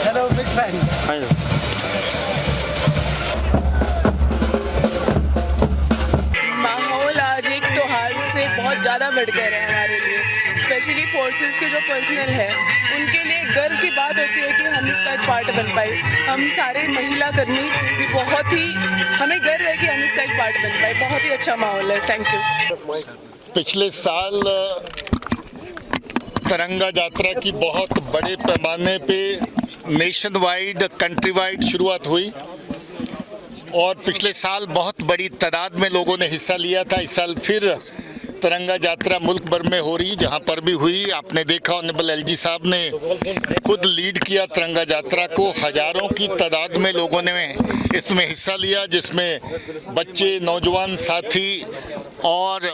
Hello, big fan. माहौल आज एक त्योहार से बहुत ज़्यादा बढ़ कर है हमारे लिए, स्पेशली फोर्सेस के जो पर्सनल है उनके लिए गर्व की बात होती है कि हम इसका एक पार्ट बन पाए। हम सारे महिला कर्मी भी बहुत ही हमें गर्व है कि हम इसका एक पार्ट बन पाए। बहुत ही अच्छा माहौल है। Thank you. पिछले साल तिरंगा यात्रा की बहुत बड़े पैमाने पे नेशन वाइड कंट्री वाइड शुरुआत हुई और पिछले साल बहुत बड़ी तादाद में लोगों ने हिस्सा लिया था। इस साल फिर तिरंगा यात्रा मुल्क भर में हो रही, जहां पर भी हुई आपने देखा ऑनरेबल एलजी साहब ने खुद लीड किया तिरंगा यात्रा को। हजारों की तादाद में लोगों ने इसमें हिस्सा लिया, जिसमें बच्चे, नौजवान साथी और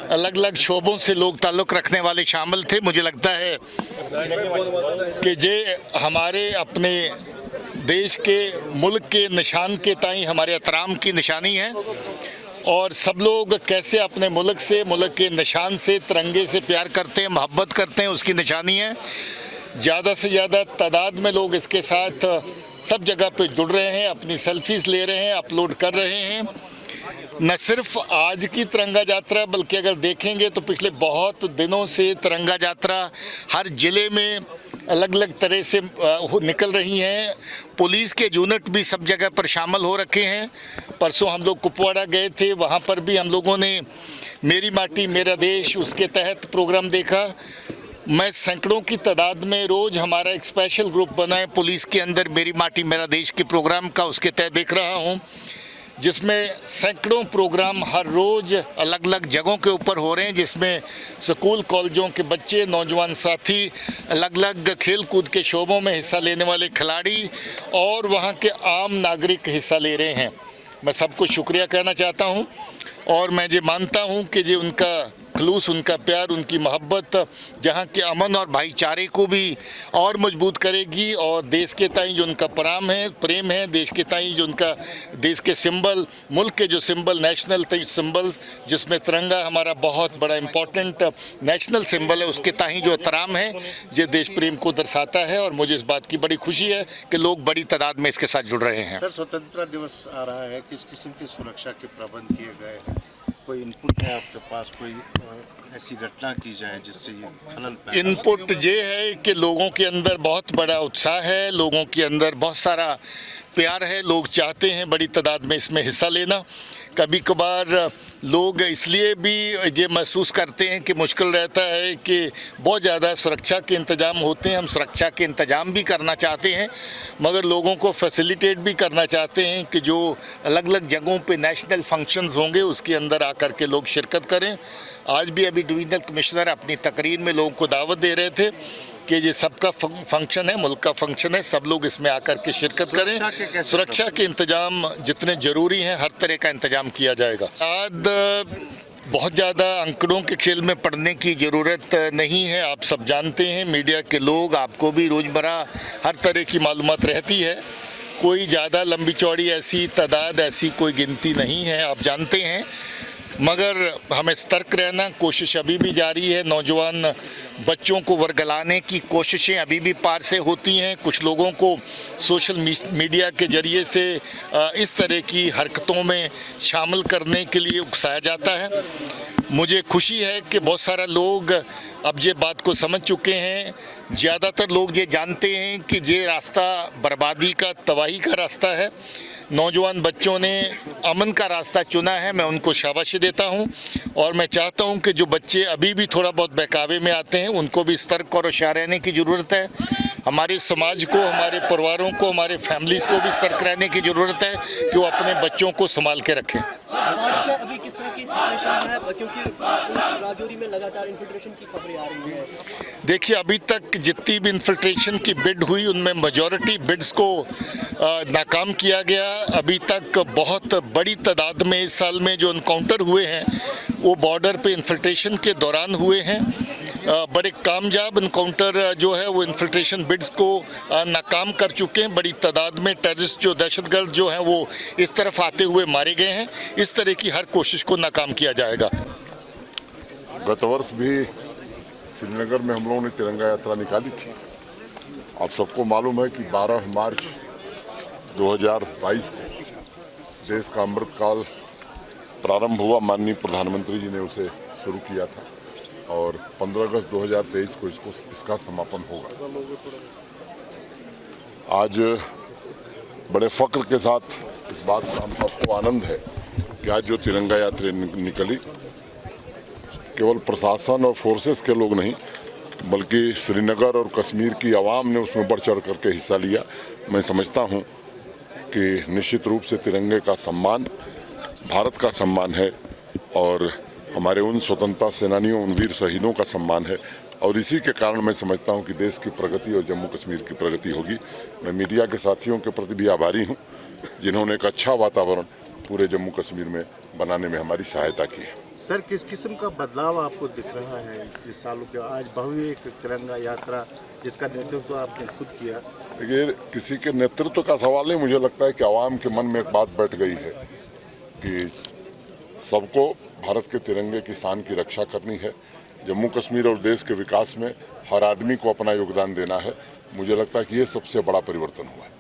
अलग अलग शोबों से लोग ताल्लुक़ रखने वाले शामिल थे। मुझे लगता है कि ये हमारे अपने देश के मुल्क के निशान के ताई हमारे एहतराम की निशानी है और सब लोग कैसे अपने मुल्क से, मुल्क के निशान से, तिरंगे से प्यार करते हैं, मोहब्बत करते हैं, उसकी निशानी है। ज़्यादा से ज़्यादा तादाद में लोग इसके साथ सब जगह पे जुड़ रहे हैं, अपनी सेल्फीज़ ले रहे हैं, अपलोड कर रहे हैं। न सिर्फ आज की तिरंगा यात्रा बल्कि अगर देखेंगे तो पिछले बहुत दिनों से तिरंगा यात्रा हर ज़िले में अलग अलग तरह से निकल रही हैं। पुलिस के यूनिट भी सब जगह पर शामिल हो रखे हैं। परसों हम लोग कुपवाड़ा गए थे, वहाँ पर भी हम लोगों ने मेरी माटी मेरा देश उसके तहत प्रोग्राम देखा। मैं सैकड़ों की तादाद में रोज़ हमारा एक स्पेशल ग्रुप बना है पुलिस के अंदर मेरी माटी मेरा देश के प्रोग्राम का, उसके तहत देख रहा हूँ, जिसमें सैकड़ों प्रोग्राम हर रोज़ अलग अलग जगहों के ऊपर हो रहे हैं, जिसमें स्कूल कॉलेजों के बच्चे, नौजवान साथी, अलग अलग खेल कूद के शोबों में हिस्सा लेने वाले खिलाड़ी और वहाँ के आम नागरिक हिस्सा ले रहे हैं। मैं सबको शुक्रिया कहना चाहता हूँ और मैं ये मानता हूँ कि ये उनका खलूस, उनका प्यार, उनकी मोहब्बत जहाँ के अमन और भाईचारे को भी और मजबूत करेगी और देश के ताई जो उनका प्रेम है, देश के ताई जो उनका देश के सिंबल, मुल्क के जो सिंबल, नेशनल सिंबल्स जिसमें तिरंगा हमारा बहुत बड़ा इम्पोर्टेंट नेशनल सिंबल है, उसके ताई जो एहतराम है ये देश प्रेम को दर्शाता है और मुझे इस बात की बड़ी खुशी है कि लोग बड़ी तादाद में इसके साथ जुड़ रहे हैं। सर, स्वतंत्रता दिवस आ रहा है, किस किस्म की सुरक्षा के प्रबंध किए गए हैं? कोई इनपुट है आपके पास, कोई ऐसी घटना की जाए जिससे ये खलल पैदा? इनपुट ये है कि लोगों के अंदर बहुत बड़ा उत्साह है, लोगों के अंदर बहुत सारा प्यार है, लोग चाहते हैं बड़ी तादाद में इसमें हिस्सा लेना। कभी कभार लोग इसलिए भी ये महसूस करते हैं कि मुश्किल रहता है कि बहुत ज़्यादा सुरक्षा के इंतज़ाम होते हैं। हम सुरक्षा के इंतज़ाम भी करना चाहते हैं मगर लोगों को फैसिलिटेट भी करना चाहते हैं कि जो अलग अलग जगहों पे नेशनल फंक्शंस होंगे उसके अंदर आकर के लोग शिरकत करें। आज भी अभी डिवीजनल कमिश्नर अपनी तकरीर में लोगों को दावत दे रहे थे कि ये सबका फंक्शन है, मुल्क का फंक्शन है, सब लोग इसमें आकर के शिरकत करें। सुरक्षा के इंतजाम जितने ज़रूरी हैं हर तरह का इंतजाम किया जाएगा। आज बहुत ज़्यादा आंकड़ों के खेल में पड़ने की ज़रूरत नहीं है। आप सब जानते हैं, मीडिया के लोग, आपको भी रोज़मर्रा हर तरह की मालूमात रहती है। कोई ज़्यादा लंबी चौड़ी ऐसी तादाद, ऐसी कोई गिनती नहीं है। आप जानते हैं मगर हमें सतर्क रहना, कोशिश अभी भी जारी है। नौजवान बच्चों को वर्गलाने की कोशिशें अभी भी पार से होती हैं। कुछ लोगों को सोशल मीडिया के जरिए से इस तरह की हरकतों में शामिल करने के लिए उकसाया जाता है। मुझे खुशी है कि बहुत सारे लोग अब ये बात को समझ चुके हैं। ज़्यादातर लोग ये जानते हैं कि ये रास्ता बर्बादी का, तबाही का रास्ता है। नौजवान बच्चों ने अमन का रास्ता चुना है, मैं उनको शाबाशी देता हूं। और मैं चाहता हूं कि जो बच्चे अभी भी थोड़ा बहुत बहकावे में आते हैं उनको भी सतर्क और होशियार रहने की ज़रूरत है। हमारे समाज को, हमारे परिवारों को, हमारे फैमिलीज़ को भी सतर्क रहने की ज़रूरत है कि वो अपने बच्चों को संभाल के रखें। अभी किस तरह की सिचुएशन है, क्योंकि राजौरी में लगातार इन्फिल्ट्रेशन की खबरें आ रही हैं? देखिए, अभी तक जितनी भी इन्फिल्ट्रेशन की बिड हुई उनमें मेजॉरिटी बिड्स को नाकाम किया गया। अभी तक बहुत बड़ी तादाद में इस साल में जो इनकाउंटर हुए हैं वो बॉर्डर पे इन्फिल्ट्रेशन के दौरान हुए हैं। बड़े कामयाब इनकाउंटर जो है वो इन्फिल्ट्रेशन बिड्स को नाकाम कर चुके हैं। बड़ी तादाद में टेररिस्ट जो दहशतगर्द जो हैं वो इस तरफ आते हुए मारे गए हैं। इस तरह की हर कोशिश को नाकाम किया जाएगा। गत वर्ष भी श्रीनगर में हम लोगों ने तिरंगा यात्रा निकाली थी। आप सबको मालूम है कि 12 मार्च 2022 को देश का अमृतकाल प्रारंभ हुआ। माननीय प्रधानमंत्री जी ने उसे शुरू किया था और 15 अगस्त 2023 को इसका समापन होगा। आज बड़े फख्र के साथ इस बात का हम सबको आनंद है कि आज जो तिरंगा यात्रा निकली, केवल प्रशासन और फोर्सेस के लोग नहीं बल्कि श्रीनगर और कश्मीर की आवाम ने उसमें बढ़ चढ़ करके हिस्सा लिया। मैं समझता हूं कि निश्चित रूप से तिरंगे का सम्मान भारत का सम्मान है और हमारे उन स्वतंत्रता सेनानियों, उन वीर शहीदों का सम्मान है। और इसी के कारण मैं समझता हूं कि देश की प्रगति और जम्मू कश्मीर की प्रगति होगी। मैं मीडिया के साथियों के प्रति भी आभारी हूं जिन्होंने एक अच्छा वातावरण पूरे जम्मू कश्मीर में बनाने में हमारी सहायता की है। सर, किस किस्म का बदलाव आपको दिख रहा है इस सालों के? आज भव्य एक तिरंगा यात्रा जिसका नेतृत्व आपने खुद किया। देखिए, किसी के नेतृत्व का सवाल नहीं, मुझे लगता है कि आवाम के मन में एक बात बैठ गई है कि सबको भारत के तिरंगे की शान की रक्षा करनी है। जम्मू कश्मीर और देश के विकास में हर आदमी को अपना योगदान देना है। मुझे लगता है कि ये सबसे बड़ा परिवर्तन हुआ है।